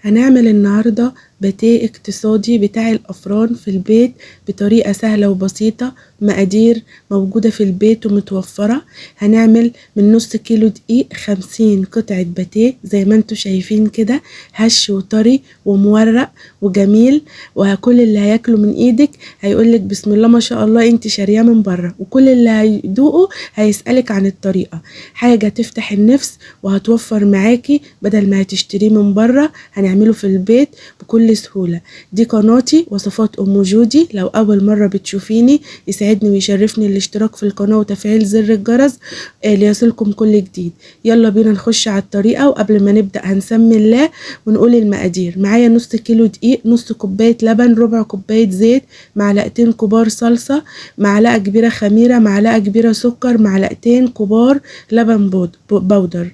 هنعمل النهاردة باتيه اقتصادي بتاع الأفران في البيت بطريقة سهلة وبسيطة. مقادير موجودة في البيت ومتوفرة. هنعمل من نص كيلو دقيق 50 قطعة باتيه زي ما انتوا شايفين كده، هش وطري ومورق وجميل، وكل اللي هياكله من ايدك هيقولك بسم الله ما شاء الله انت شارياه من بره، وكل اللي هيدوقه هيسألك عن الطريقة. حاجة تفتح النفس وهتوفر معاكي بدل ما هتشتريه من بره، هنعمله في البيت بكل سهولة. دي قناتي وصفات ام جودي، لو اول مرة بتشوفيني يسعدني ويشرفني الاشتراك في القناة وتفعيل زر الجرس ليصلكم كل جديد. يلا بينا نخش على الطريقة، وقبل ما نبدأ هنسمي الله ونقول المقادير. معايا نص كيلو دقيق، نص كوباية لبن، ربع كوباية زيت، معلقتين كبار صلصة، معلقة كبيرة خميرة، معلقة كبيرة سكر، معلقتين كبار لبن بودر.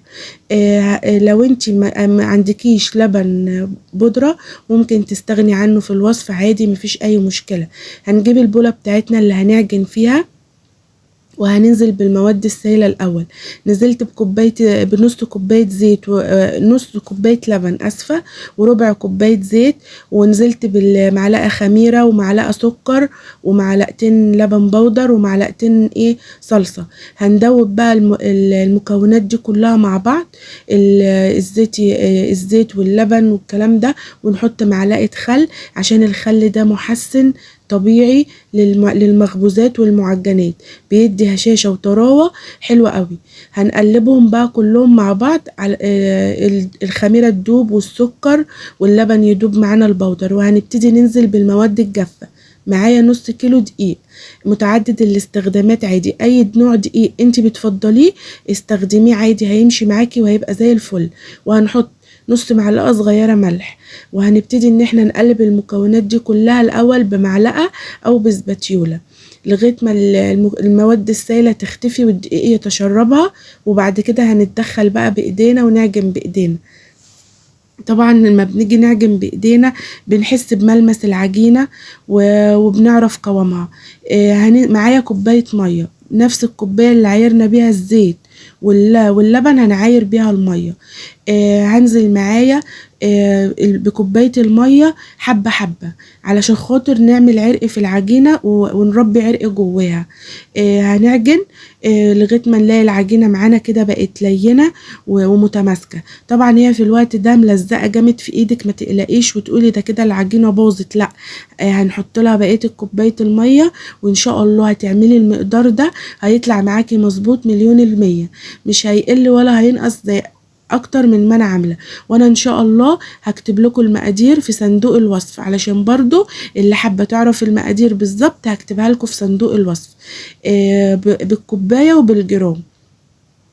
لو انت ما عندكيش لبن بودرة ممكن تستغني عنه في الوصفة عادي، مفيش اي مشكلة. هنجيب البولة بتاعتنا اللي هنعجن فيها وهننزل بالمواد السائلة الأول. نزلت بنص كوباية زيت ونص كوباية لبن أسفة وربع كوباية زيت، ونزلت بالمعلقة خميرة ومعلقة سكر ومعلقتين لبن بودر ومعلقتين صلصة. هندوب بقى المكونات دي كلها مع بعض، الزيت واللبن والكلام ده، ونحط معلقة خل عشان الخل ده محسن طبيعي للمخبوزات والمعجنات، بيدي هشاشة وطراوة حلوة قوي. هنقلبهم بقى كلهم مع بعض على الخميرة تدوب والسكر واللبن يدوب معانا البودر، وهنبتدي ننزل بالمواد الجافة. معايا نص كيلو دقيق متعدد الاستخدامات عادي، اي نوع دقيق انت بتفضليه استخدميه عادي، هيمشي معاكي وهيبقى زي الفل. وهنحط نص معلقة صغيرة ملح، وهنبتدي ان احنا نقلب المكونات دي كلها الاول بمعلقة او بسباتيولا لغاية ما المواد السائلة تختفي والدقيق يتشربها، وبعد كده هنتدخل بقى بايدينا ونعجن بايدينا. طبعا لما بنيجي نعجن بايدينا بنحس بملمس العجينة وبنعرف قوامها. معايا كوباية مية، نفس الكوباية اللي عايرنا بيها الزيت واللبن هنعاير بيها المية. هنزل معايا بكوباية المية حبة حبة علشان خاطر نعمل عرق في العجينة ونربي عرق جواها. هنعجن لغاية ما نلاقي العجينة معانا كده بقت لينة ومتماسكة. طبعا هي في الوقت ده ملزقة جامد في ايدك، ما تقلقيش وتقولي ده كده العجينة باظت، لا. هنحط لها بقية كوباية المية، وان شاء الله هتعملي المقدار ده هيطلع معاكي مظبوط 100%، مش هيقل ولا هينقص زي اكتر من ما انا عامله. وانا ان شاء الله هكتب لكم المقادير في صندوق الوصف، علشان برضو اللي حابه تعرف المقادير بالظبط هكتبها لكم في صندوق الوصف. بالكوبايه وبالجرام.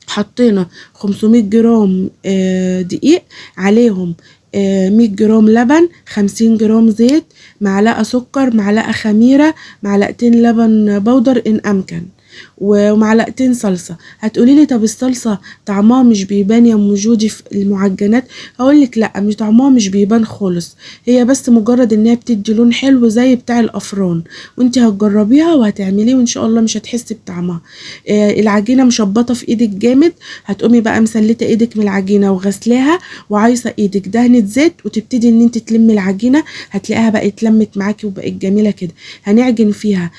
حطينا 500 جرام دقيق، عليهم 100 جرام لبن، 50 جرام زيت، معلقه سكر، معلقه خميره، معلقتين لبن بودر ان امكن، ومعلقتين صلصة. هتقولي لي طب الصلصة طعمها مش بيبان يا ام جودي في المعجنات؟ هقولك لا، مش طعمها مش بيبان خالص، هي بس مجرد انها بتدي لون حلو زي بتاع الافران، وانت هتجربيها وهتعمليه وان شاء الله مش هتحسي بطعمها. العجينة مشبطة في ايدك جامد، هتقومي بقى مسلتة ايدك من العجينة وغسلاها وعايصة ايدك دهنة زيت، وتبتدي ان انت تلمي العجينة، هتلاقيها بقت لمت معاكي وبقت جميلة كده. هنعجن فيها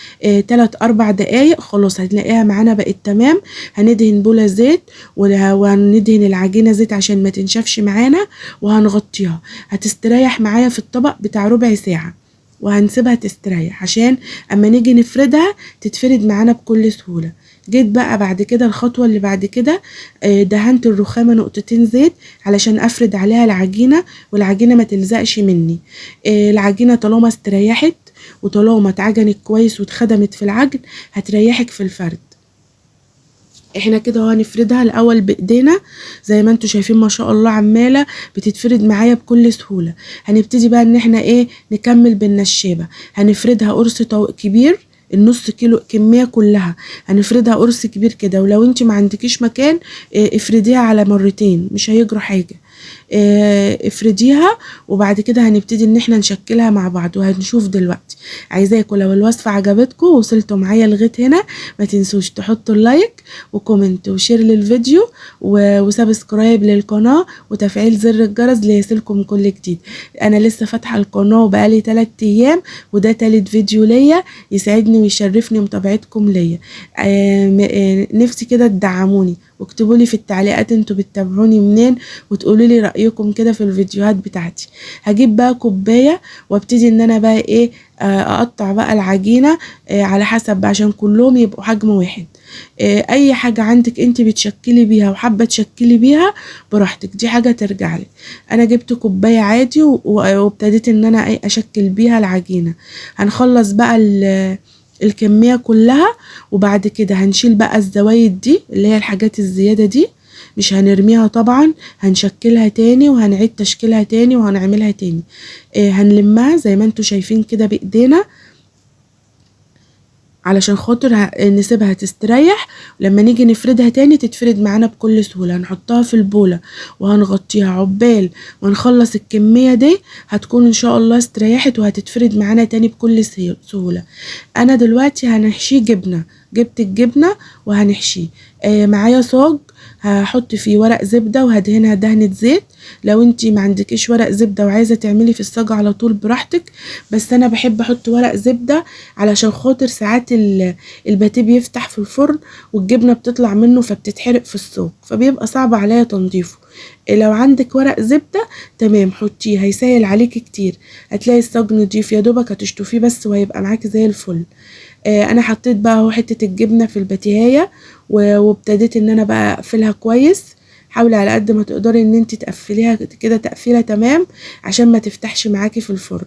3-4 دقايق، خلاص هتلاقيها معانا بقت تمام. هندهن بولة زيت وهندهن العجينة زيت عشان ما تنشفش معانا، وهنغطيها. هتستريح معايا في الطبق بتاع ربع ساعة، وهنسيبها تستريح عشان اما نيجي نفردها تتفرد معانا بكل سهولة. جيت بقى بعد كده الخطوة اللي بعد كده، دهنت الرخامة نقطتين زيت علشان افرد عليها العجينة والعجينة ما تلزقش مني. العجينة طالما استريحت وطالما اتعجنت كويس واتخدمت في العجن هتريحك في الفرد. احنا كده هنفردها الاول بايدينا زي ما انتوا شايفين ما شاء الله، عماله بتتفرد معايا بكل سهوله. هنبتدي بقى ان احنا نكمل بالنشابه. هنفردها قرص كبير، النص كيلو كميه كلها هنفردها قرص كبير كده، ولو انت ما عندكيش مكان افرديها على مرتين مش هيجرى حاجه. افرديها، وبعد كده هنبتدي ان احنا نشكلها مع بعض وهنشوف دلوقتي. عايزاكم لو الوصفة عجبتكم ووصلتوا معايا لغاية هنا ما تنسوش تحطوا اللايك وكومنت وشير للفيديو وسبسكرايب للقناة وتفعيل زر الجرس ليصلكم كل جديد. انا لسه فاتحة القناة وبقالي 3 ايام، وده تالت فيديو ليا. يسعدني ويشرفني متابعتكم ليا. نفسي كده تدعموني واكتبوا لي في التعليقات انتوا بتتابعوني منين، وتقولوا لي رأيكم كده في الفيديوهات بتاعتي. هجيب بقى كوباية وابتدي ان انا بقى ايه اقطع بقى العجينة على حسب عشان كلهم يبقوا حجم واحد. اي حاجة عندك انت بتشكلي بيها وحابة تشكلي بيها براحتك، دي حاجة ترجع لك. انا جبت كوباية عادي وابتديت ان انا اشكل بيها العجينة. هنخلص بقى الكمية كلها، وبعد كده هنشيل بقى الزوايد دي اللي هي الحاجات الزيادة دي، مش هنرميها طبعا، هنشكلها تاني وهنعيد تشكيلها تاني وهنعملها تاني. هنلمها زي ما انتوا شايفين كده بايدينا علشان خاطر نسيبها تستريح، ولما نيجي نفردها تاني تتفرد معانا بكل سهولة. هنحطها في البولة وهنغطيها عقبال ونخلص الكمية دي، هتكون ان شاء الله استريحت وهتتفرد معانا تاني بكل سهولة. انا دلوقتي هنحشيه جبنة، جبت الجبنة وهنحشيه. معايا صاج هحط فيه ورق زبدة وهدهنها دهنة زيت. لو انتي ما عندكيش ورق زبدة وعايزة تعملي في الصاج على طول براحتك، بس انا بحب احط ورق زبدة علشان خاطر ساعات الباتيه بيفتح في الفرن والجبنة بتطلع منه فبتتحرق في الصاج، فبيبقى صعب عليا تنظيفه. لو عندك ورق زبدة تمام حطيه، هيسهل عليكي كتير. هتلاقي الصاج نضيف، يا دوبك هتشطفيه بس وهيبقى معاكي زي الفل. انا حطيت بقى اهو حتة الجبنة في الباتيهاية وابتديت ان انا بقى اقفلها كويس. حاولي على قد ما تقدري ان انت تقفليها كده تقفيله تمام عشان ما تفتحش معاكي في الفرن.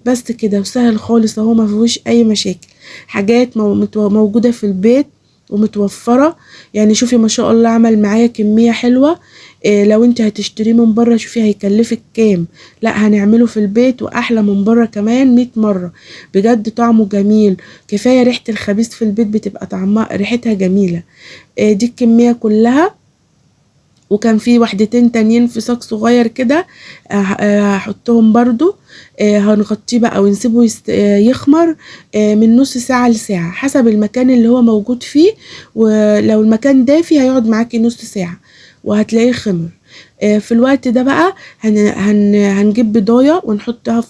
بس كده وسهل خالص اهو، ما فيهوش اي مشاكل. حاجات موجوده في البيت ومتوفره. يعني شوفي ما شاء الله عمل معايا كميه حلوه. لو انت هتشتريه من بره شوفي هيكلفك كام، لا هنعمله في البيت واحلى من بره كمان 100 مره. بجد طعمه جميل، كفايه ريحه الخبيث في البيت بتبقى طعمها ريحتها جميله. دي الكميه كلها، وكان في وحدتين تانيين في صاج صغير كده هحطهم برضو. هنغطيه بقى ونسيبه يخمر من نص ساعة لساعة حسب المكان اللي هو موجود فيه. ولو المكان دافي هيقعد معاكي نص ساعة وهتلاقيه خمر. في الوقت ده بقى هنجيب بضاية ونحطها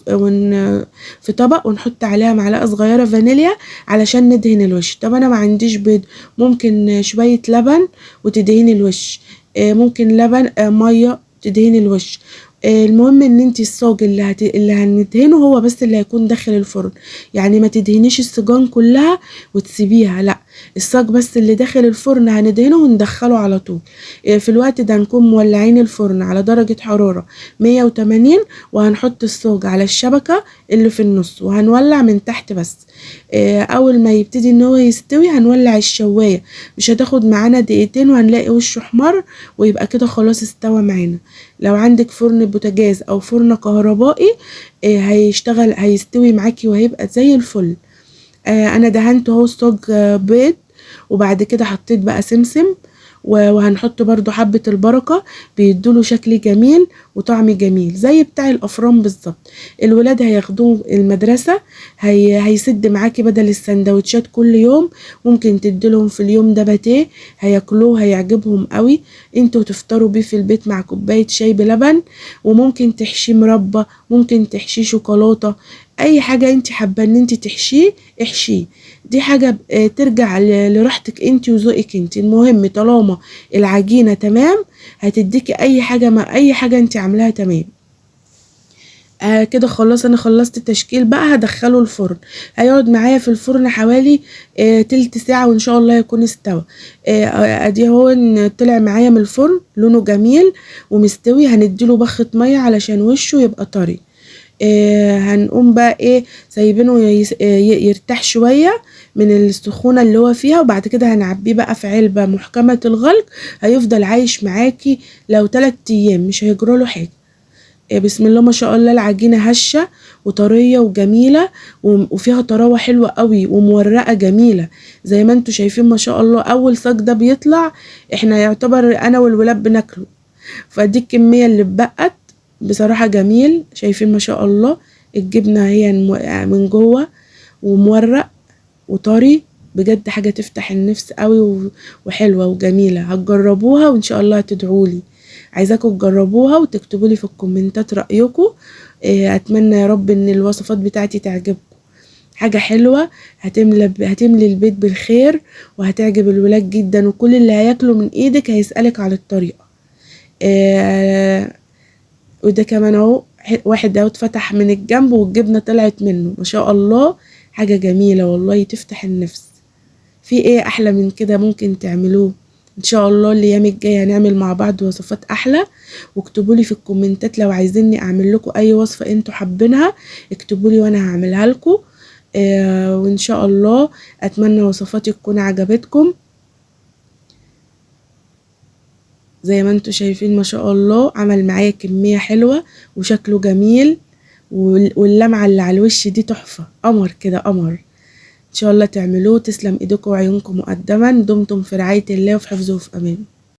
في طبق ونحط عليها معلقة صغيرة فانيليا علشان ندهن الوش. طب انا ما عنديش بيض، ممكن شوية لبن وتدهني الوش، ممكن لبن مية تدهني الوش. المهم ان انت الصاج اللي هندهنه هو بس اللي هيكون داخل الفرن. يعني ما تدهنيش الصاجان كلها وتسيبيها، لا، الصاج بس اللي داخل الفرن هندهنه وندخله على طول. في الوقت ده هنكون مولعين الفرن على درجة حرارة 180، وهنحط الصاج على الشبكة اللي في النص وهنولع من تحت بس. اول ما يبتدي ان هو يستوي هنولع الشواية، مش هتاخد معانا دقيقتين وهنلاقي وشه احمر ويبقى كده خلاص استوى معانا. لو عندك فرن بوتاجاز او فرن كهربائي هيشتغل هيستوي معاكي وهيبقى زي الفل. انا دهنت اهو الصاج بيض، وبعد كده حطيت بقى سمسم وهنحط برضو حبة البركة بيدوله شكل جميل وطعم جميل زي بتاع الأفران بالظبط. الولاد هياخدوه المدرسة، هيسد معاكي بدل السندوتشات كل يوم. ممكن تديلهم في اليوم ده باتيه هياكلوه هيعجبهم قوي. انتوا تفطروا بيه في البيت مع كوباية شاي بلبن، وممكن تحشيه مربى، ممكن تحشيه شوكولاتة، اي حاجة انت حابة ان انت تحشيه احشيه. دي حاجة ترجع لراحتك انت وذوقك انت. المهم طالما العجينة تمام هتديكي اي حاجة، ما اي حاجة انت عاملاها تمام. كده خلاص انا خلصت التشكيل بقى هدخله الفرن. هيقعد معايا في الفرن حوالي تلت ساعة وان شاء الله يكون استوى. ادي هو طلع معايا من الفرن لونه جميل ومستوي. هنديله بخة مية علشان وشه يبقى طري. هنقوم بقى ايه سايبينه يرتاح شوية من السخونة اللي هو فيها، وبعد كده هنعبيه بقى في علبة محكمة الغلق. هيفضل عايش معاكي لو 3 ايام مش هيجراله حاجة. بسم الله ما شاء الله العجينة هشة وطرية وجميلة وفيها طراوة حلوة قوي ومورقة جميلة زي ما انتوا شايفين ما شاء الله. اول صاج ده بيطلع احنا يعتبر انا والولاد بناكله. فدي الكمية اللي اتبقت. بصراحة جميل، شايفين ما شاء الله الجبنة هي من جوه ومورق وطري، بجد حاجة تفتح النفس قوي وحلوة وجميلة. هتجربوها وان شاء الله هتدعولي. عايزاكم تجربوها وتكتبوا لي في الكومنتات رأيكم. اتمنى يا رب ان الوصفات بتاعتي تعجبكم. حاجة حلوة هتملي البيت بالخير وهتعجب الولاد جدا، وكل اللي هياكلوا من ايدك هيسألك على الطريقة. وده كمان اهو واحد اهو اتفتح من الجنب والجبنة طلعت منه ما شاء الله. حاجة جميلة والله تفتح النفس. في ايه احلى من كده ممكن تعملوه؟ ان شاء الله الايام الجايه هنعمل مع بعض وصفات احلى. واكتبوا لي في الكومنتات لو عايزيني اعمل لكم اي وصفه انتوا حابينها، اكتبوا لي وانا هعملها لكم. وان شاء الله اتمنى وصفاتي تكون عجبتكم. زي ما انتوا شايفين ما شاء الله عمل معايا كميه حلوه وشكله جميل، واللمعه اللي على الوش دي تحفه، قمر كده قمر. ان شاء الله تعملوه. تسلم ايدكم وعيونكم مقدما. دمتم في رعاية الله وفي حفظه وفي امان.